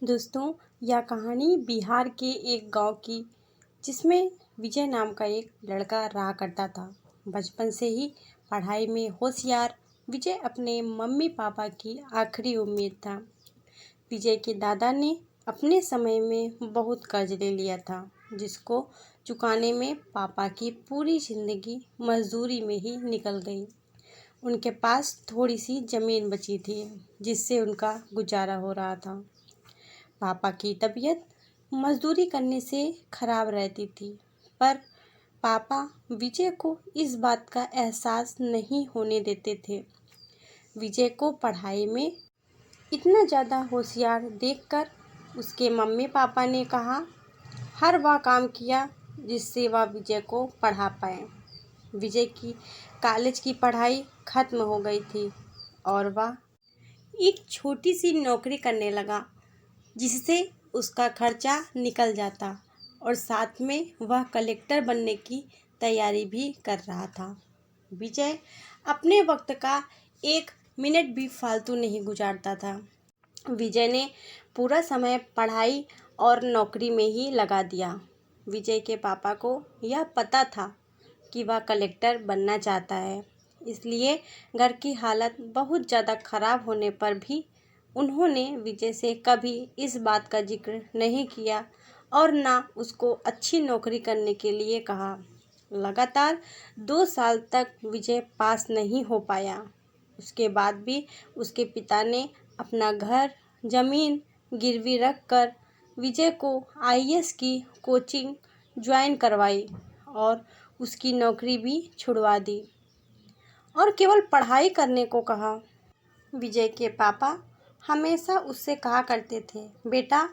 दोस्तों, यह कहानी बिहार के एक गांव की जिसमें विजय नाम का एक लड़का रहा करता था। बचपन से ही पढ़ाई में होशियार विजय अपने मम्मी पापा की आखिरी उम्मीद था। विजय के दादा ने अपने समय में बहुत कर्ज ले लिया था, जिसको चुकाने में पापा की पूरी जिंदगी मजदूरी में ही निकल गई। उनके पास थोड़ी सी जमीन बची थी, जिससे उनका गुजारा हो रहा था। पापा की तबीयत मजदूरी करने से खराब रहती थी, पर पापा विजय को इस बात का एहसास नहीं होने देते थे। विजय को पढ़ाई में इतना ज़्यादा होशियार देखकर उसके मम्मी पापा ने कहा, हर वह काम किया जिससे वह विजय को पढ़ा पाए। विजय की कॉलेज की पढ़ाई खत्म हो गई थी और वह एक छोटी सी नौकरी करने लगा, जिससे उसका खर्चा निकल जाता और साथ में वह कलेक्टर बनने की तैयारी भी कर रहा था। विजय अपने वक्त का एक मिनट भी फालतू नहीं गुजारता था। विजय ने पूरा समय पढ़ाई और नौकरी में ही लगा दिया। विजय के पापा को यह पता था कि वह कलेक्टर बनना चाहता है, इसलिए घर की हालत बहुत ज़्यादा खराब होने पर भी उन्होंने विजय से कभी इस बात का जिक्र नहीं किया और ना उसको अच्छी नौकरी करने के लिए कहा। लगातार 2 साल तक विजय पास नहीं हो पाया। उसके बाद भी उसके पिता ने अपना घर जमीन गिरवी रख कर विजय को आईएएस की कोचिंग ज्वाइन करवाई और उसकी नौकरी भी छुड़वा दी और केवल पढ़ाई करने को कहा। विजय के पापा हमेशा उससे कहा करते थे, बेटा,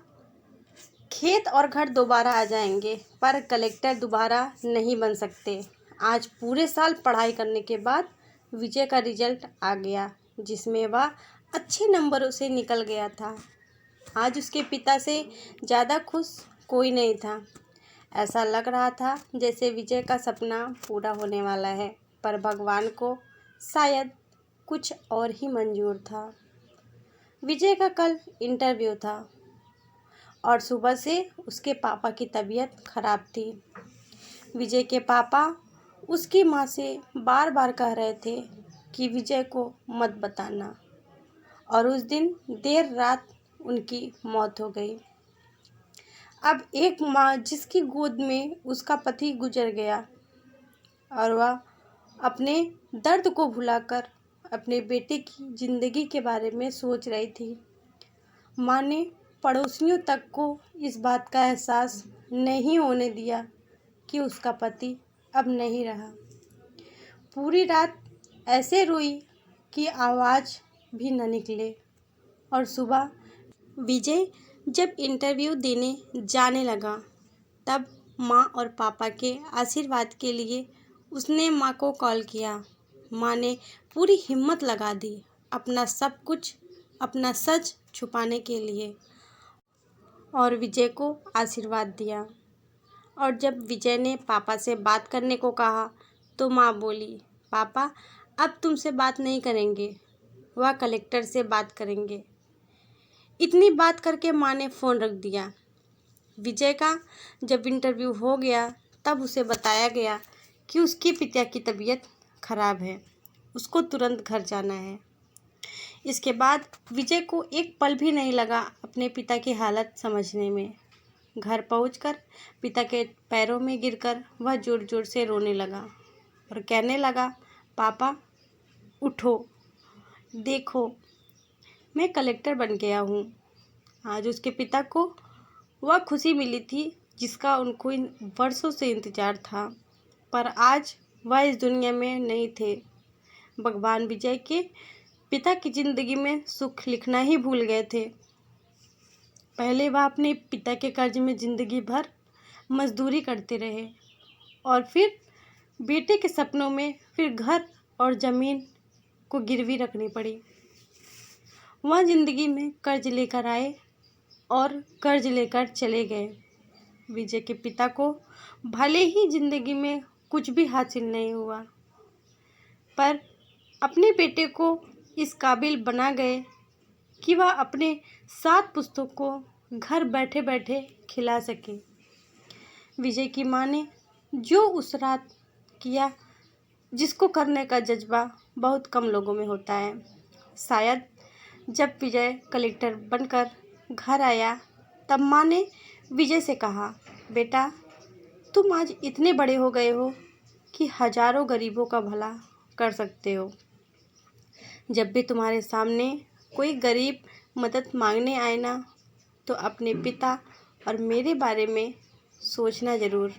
खेत और घर दोबारा आ जाएंगे, पर कलेक्टर दोबारा नहीं बन सकते। आज पूरे साल पढ़ाई करने के बाद विजय का रिजल्ट आ गया, जिसमें वह अच्छे नंबरों से निकल गया था। आज उसके पिता से ज़्यादा खुश कोई नहीं था। ऐसा लग रहा था जैसे विजय का सपना पूरा होने वाला है, पर भगवान को शायद कुछ और ही मंजूर था। विजय का कल इंटरव्यू था और सुबह से उसके पापा की तबीयत खराब थी। विजय के पापा उसकी माँ से बार बार कह रहे थे कि विजय को मत बताना, और उस दिन देर रात उनकी मौत हो गई। अब एक माँ जिसकी गोद में उसका पति गुजर गया और वह अपने दर्द को भुलाकर अपने बेटे की ज़िंदगी के बारे में सोच रही थी। माँ ने पड़ोसियों तक को इस बात का एहसास नहीं होने दिया कि उसका पति अब नहीं रहा। पूरी रात ऐसे रोई कि आवाज़ भी न निकले, और सुबह विजय जब इंटरव्यू देने जाने लगा, तब माँ और पापा के आशीर्वाद के लिए उसने माँ को कॉल किया। माँ ने पूरी हिम्मत लगा दी, अपना सब कुछ, अपना सच छुपाने के लिए, और विजय को आशीर्वाद दिया। और जब विजय ने पापा से बात करने को कहा तो माँ बोली, पापा अब तुमसे बात नहीं करेंगे, वह कलेक्टर से बात करेंगे। इतनी बात करके माँ ने फ़ोन रख दिया। विजय का जब इंटरव्यू हो गया तब उसे बताया गया कि उसके पिता की तबीयत खराब है, उसको तुरंत घर जाना है। इसके बाद विजय को एक पल भी नहीं लगा अपने पिता की हालत समझने में। घर पहुंचकर पिता के पैरों में गिरकर वह ज़ोर ज़ोर से रोने लगा और कहने लगा, पापा उठो, देखो मैं कलेक्टर बन गया हूँ। आज उसके पिता को वह खुशी मिली थी जिसका उनको इन वर्षों से इंतज़ार था, पर आज वह इस दुनिया में नहीं थे। भगवान विजय के पिता की ज़िंदगी में सुख लिखना ही भूल गए थे। पहले वह अपने पिता के कर्ज में ज़िंदगी भर मजदूरी करते रहे और फिर बेटे के सपनों में फिर घर और ज़मीन को गिरवी रखनी पड़ी। वह ज़िंदगी में कर्ज लेकर आए और कर्ज लेकर चले गए। विजय के पिता को भले ही ज़िंदगी में कुछ भी हासिल नहीं हुआ, पर अपने बेटे को इस काबिल बना गए कि वह अपने 7 पुस्तकों को घर बैठे बैठे खिला सके। विजय की माँ ने जो उस रात किया, जिसको करने का जज्बा बहुत कम लोगों में होता है। शायद जब विजय कलेक्टर बनकर घर आया तब माँ ने विजय से कहा, बेटा तुम आज इतने बड़े हो गए हो कि हजारों गरीबों का भला कर सकते हो। जब भी तुम्हारे सामने कोई गरीब मदद मांगने आए ना, तो अपने पिता और मेरे बारे में सोचना ज़रूर।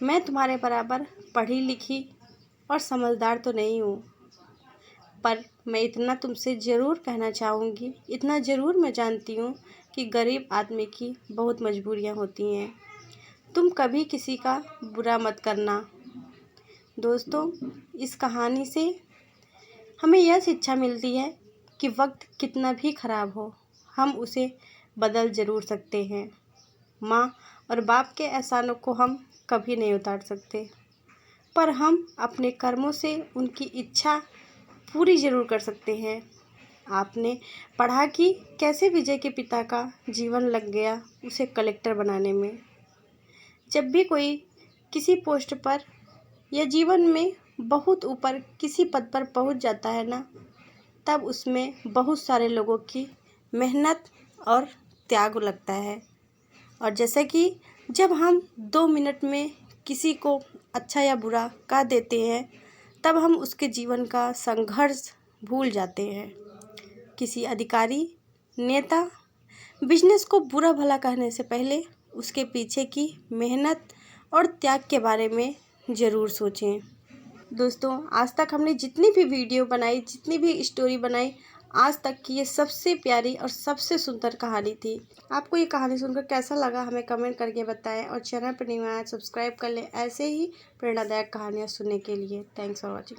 मैं तुम्हारे बराबर पढ़ी लिखी और समझदार तो नहीं हूँ, पर मैं इतना तुमसे ज़रूर कहना चाहूँगी, इतना ज़रूर मैं जानती हूँ कि गरीब आदमी की बहुत मजबूरियाँ होती हैं। तुम कभी किसी का बुरा मत करना। दोस्तों, इस कहानी से हमें यह शिक्षा मिलती है कि वक्त कितना भी ख़राब हो, हम उसे बदल ज़रूर सकते हैं। माँ और बाप के एहसानों को हम कभी नहीं उतार सकते, पर हम अपने कर्मों से उनकी इच्छा पूरी ज़रूर कर सकते हैं। आपने पढ़ा कि कैसे विजय के पिता का जीवन लग गया उसे कलेक्टर बनाने में। जब भी कोई किसी पोस्ट पर या जीवन में बहुत ऊपर किसी पद पर पहुंच जाता है ना, तब उसमें बहुत सारे लोगों की मेहनत और त्याग लगता है। और जैसे कि जब हम 2 मिनट में किसी को अच्छा या बुरा कह देते हैं, तब हम उसके जीवन का संघर्ष भूल जाते हैं। किसी अधिकारी, नेता, बिजनेस को बुरा भला कहने से पहले उसके पीछे की मेहनत और त्याग के बारे में ज़रूर सोचें। दोस्तों, आज तक हमने जितनी भी वीडियो बनाई, जितनी भी स्टोरी बनाई, आज तक की ये सबसे प्यारी और सबसे सुंदर कहानी थी। आपको ये कहानी सुनकर कैसा लगा हमें कमेंट करके बताएं, और चैनल पर नहीं आया सब्सक्राइब कर लें ऐसे ही प्रेरणादायक कहानियाँ सुनने के लिए। Thanks for watching.